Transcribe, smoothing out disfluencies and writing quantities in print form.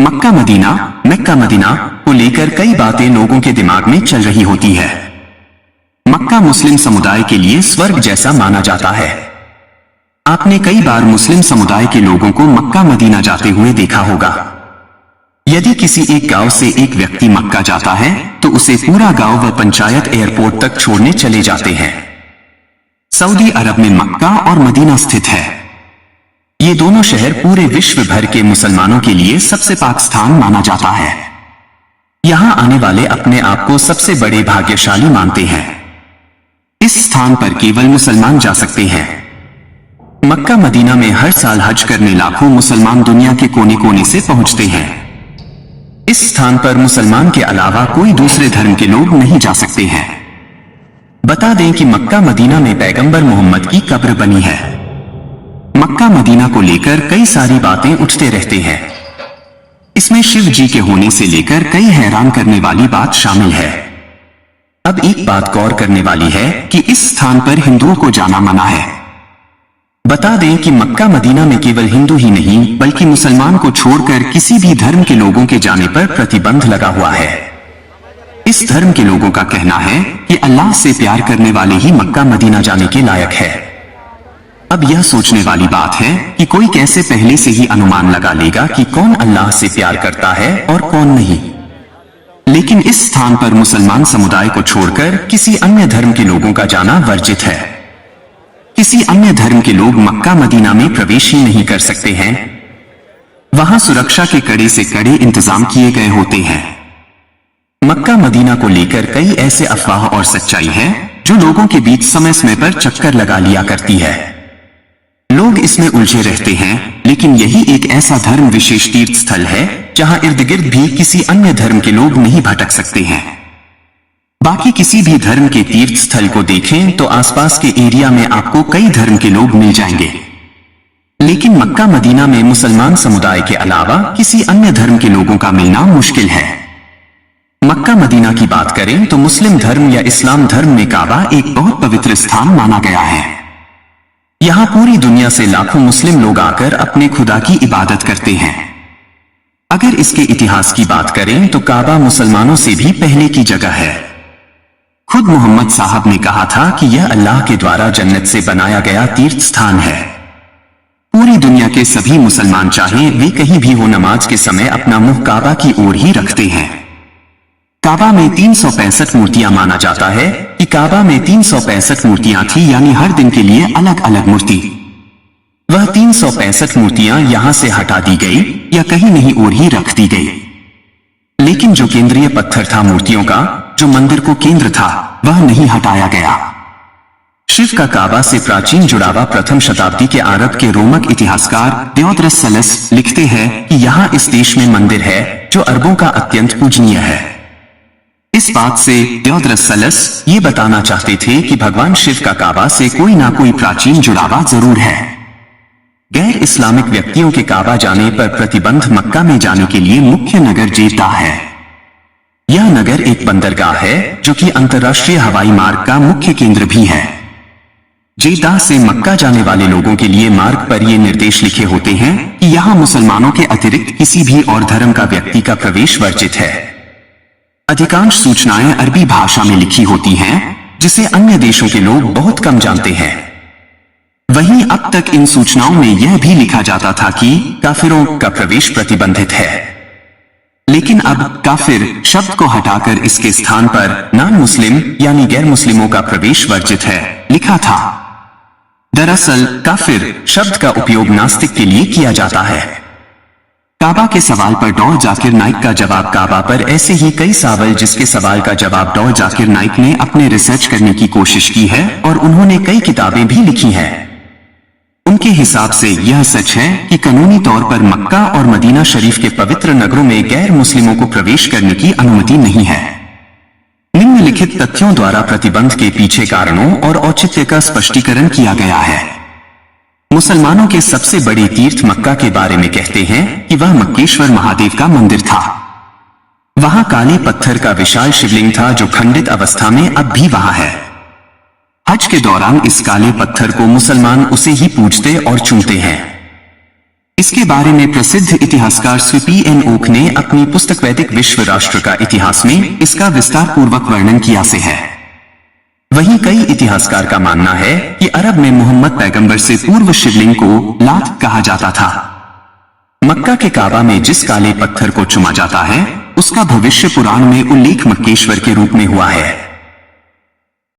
Mecca Medina को लेकर कई बातें लोगों के दिमाग में चल रही होती है। मक्का मुस्लिम समुदाय के लिए स्वर्ग जैसा माना जाता है। आपने कई बार मुस्लिम समुदाय के लोगों को मक्का मदीना जाते हुए देखा होगा। यदि किसी एक गांव से एक व्यक्ति मक्का जाता है तो उसे पूरा गांव व पंचायत एयरपोर्ट तक छोड़ने चले जाते हैं। सऊदी अरब में मक्का और मदीना स्थित है। ये दोनों शहर पूरे विश्व भर के मुसलमानों के लिए सबसे पाक स्थान माना जाता है। यहां आने वाले अपने आप को सबसे बड़े भाग्यशाली मानते हैं। इस स्थान पर केवल मुसलमान जा सकते हैं। मक्का मदीना में हर साल हज करने लाखों मुसलमान दुनिया के कोने कोने से पहुंचते हैं। इस स्थान पर मुसलमान के अलावा कोई दूसरे धर्म के लोग नहीं जा सकते हैं। बता दें कि मक्का मदीना में पैगंबर मोहम्मद की कब्र बनी है। मक्का मदीना को लेकर कई सारी बातें उठते रहते हैं। इसमें शिव जी के होने से लेकर कई हैरान करने वाली बात शामिल है। अब एक बात गौर करने वाली है कि इस स्थान पर हिंदुओं को जाना मना है। बता दें कि मक्का मदीना में केवल हिंदू ही नहीं बल्कि मुसलमान को छोड़कर किसी भी धर्म के लोगों के जाने पर प्रतिबंध लगा हुआ है। इस धर्म के लोगों का कहना है कि अल्लाह से प्यार करने वाले ही मक्का मदीना जाने के लायक है। अब यह सोचने वाली बात है कि कोई कैसे पहले से ही अनुमान लगा लेगा कि कौन अल्लाह से प्यार करता है और कौन नहीं। लेकिन इस स्थान पर मुसलमान समुदाय को छोड़कर किसी अन्य धर्म के लोगों का जाना वर्जित है। किसी अन्य धर्म के लोग मक्का मदीना में प्रवेश ही नहीं कर सकते हैं। वहां सुरक्षा के कड़े से कड़े इंतजाम किए गए होते हैं। मक्का मदीना को लेकर कई ऐसे अफवाह और सच्चाई है जो लोगों के बीच समय समय पर चक्कर लगा लिया करती है। लोग इसमें उलझे रहते हैं, लेकिन यही एक ऐसा धर्म विशेष तीर्थ स्थल है जहां इर्द गिर्द भी किसी अन्य धर्म के लोग नहीं भटक सकते हैं। बाकी किसी भी धर्म के तीर्थ स्थल को देखें तो आसपास के एरिया में आपको कई धर्म के लोग मिल जाएंगे, लेकिन मक्का मदीना में मुसलमान समुदाय के अलावा किसी अन्य धर्म के लोगों का मिलना मुश्किल है। मक्का मदीना की बात करें तो मुस्लिम धर्म या इस्लाम धर्म में काबा एक बहुत पवित्र स्थान माना गया है। यहां पूरी दुनिया से लाखों मुस्लिम लोग आकर अपने खुदा की इबादत करते हैं। अगर इसके इतिहास की बात करें तो काबा मुसलमानों से भी पहले की जगह है। खुद मोहम्मद साहब ने कहा था कि यह अल्लाह के द्वारा जन्नत से बनाया गया तीर्थ स्थान है। पूरी दुनिया के सभी मुसलमान चाहे वे कहीं भी हो नमाज के समय अपना मुंह काबा की ओर ही रखते हैं। काबा में 365 मूर्तियां माना जाता है कि काबा में 365 मूर्तियां थी, यानी हर दिन के लिए अलग अलग मूर्ति। वह 365 मूर्तियां यहां से हटा दी गई या कहीं नहीं और ही रख दी गई, लेकिन जो केंद्रीय पत्थर था मूर्तियों का, जो मंदिर को केंद्र था, वह नहीं हटाया गया। शिव का काबा से प्राचीन जुड़ावा प्रथम शताब्दी के अरब के रोमक इतिहासकार दियोद्रसलस लिखते हैं कि यहाँ इस देश में मंदिर है जो अरबों का अत्यंत पूजनीय है। इस बात से दियोद्रसलस ये बताना चाहते थे कि भगवान शिव का काबा से कोई ना कोई प्राचीन जुड़ावा जरूर है। गैर इस्लामिक व्यक्तियों के काबा जाने पर प्रतिबंध मक्का में जाने के लिए मुख्य नगर जेद्दाह है। यह नगर एक बंदरगाह है जो कि अंतर्राष्ट्रीय हवाई मार्ग का मुख्य केंद्र भी है। जेद्दाह से मक्का जाने वाले लोगों के लिए मार्ग पर ये निर्देश लिखे होते हैं कि यहाँ मुसलमानों के अतिरिक्त किसी भी और धर्म का व्यक्ति का प्रवेश वर्जित है। अधिकांश सूचनाएं अरबी भाषा में लिखी होती हैं, जिसे अन्य देशों के लोग बहुत कम जानते हैं। वहीं अब तक इन सूचनाओं में यह भी लिखा जाता था कि काफिरों का प्रवेश प्रतिबंधित है, लेकिन अब काफिर शब्द को हटाकर इसके स्थान पर नॉन मुस्लिम यानी गैर मुस्लिमों का प्रवेश वर्जित है लिखा था। दरअसल काफिर शब्द का उपयोग नास्तिक के लिए किया जाता है। काबा के सवाल पर डॉ जाकिर नाइक का जवाब काबा पर ऐसे ही कई सवाल जिसके सवाल का जवाब डॉ जाकिर नाइक ने अपने रिसर्च करने की कोशिश की है और उन्होंने कई किताबें भी लिखी हैं। उनके हिसाब से यह सच है कि कानूनी तौर पर मक्का और मदीना शरीफ के पवित्र नगरों में गैर मुस्लिमों को प्रवेश करने की अनुमति नहीं है। निम्नलिखित तथ्यों द्वारा प्रतिबंध के पीछे कारणों और औचित्य का स्पष्टीकरण किया गया है। मुसलमानों के सबसे बड़े तीर्थ मक्का के बारे में कहते हैं कि वह मक्केश्वर महादेव का मंदिर था। वहां काले पत्थर का विशाल शिवलिंग था जो खंडित अवस्था में अब भी वहां है। हज के दौरान इस काले पत्थर को मुसलमान उसे ही पूजते और चूमते हैं। इसके बारे में प्रसिद्ध इतिहासकार स्वीपी एन ओक ने अपनी पुस्तक वैदिक विश्व राष्ट्र का इतिहास में इसका विस्तार पूर्वक वर्णन किया से है। वहीं कई इतिहासकार का मानना है कि अरब में मोहम्मद पैगंबर से पूर्व शिवलिंग को लात कहा जाता था। मक्का के काबा में जिस काले पत्थर को चुमा जाता है उसका भविष्य पुराण में उल्लेख मक्केश्वर के रूप में हुआ है।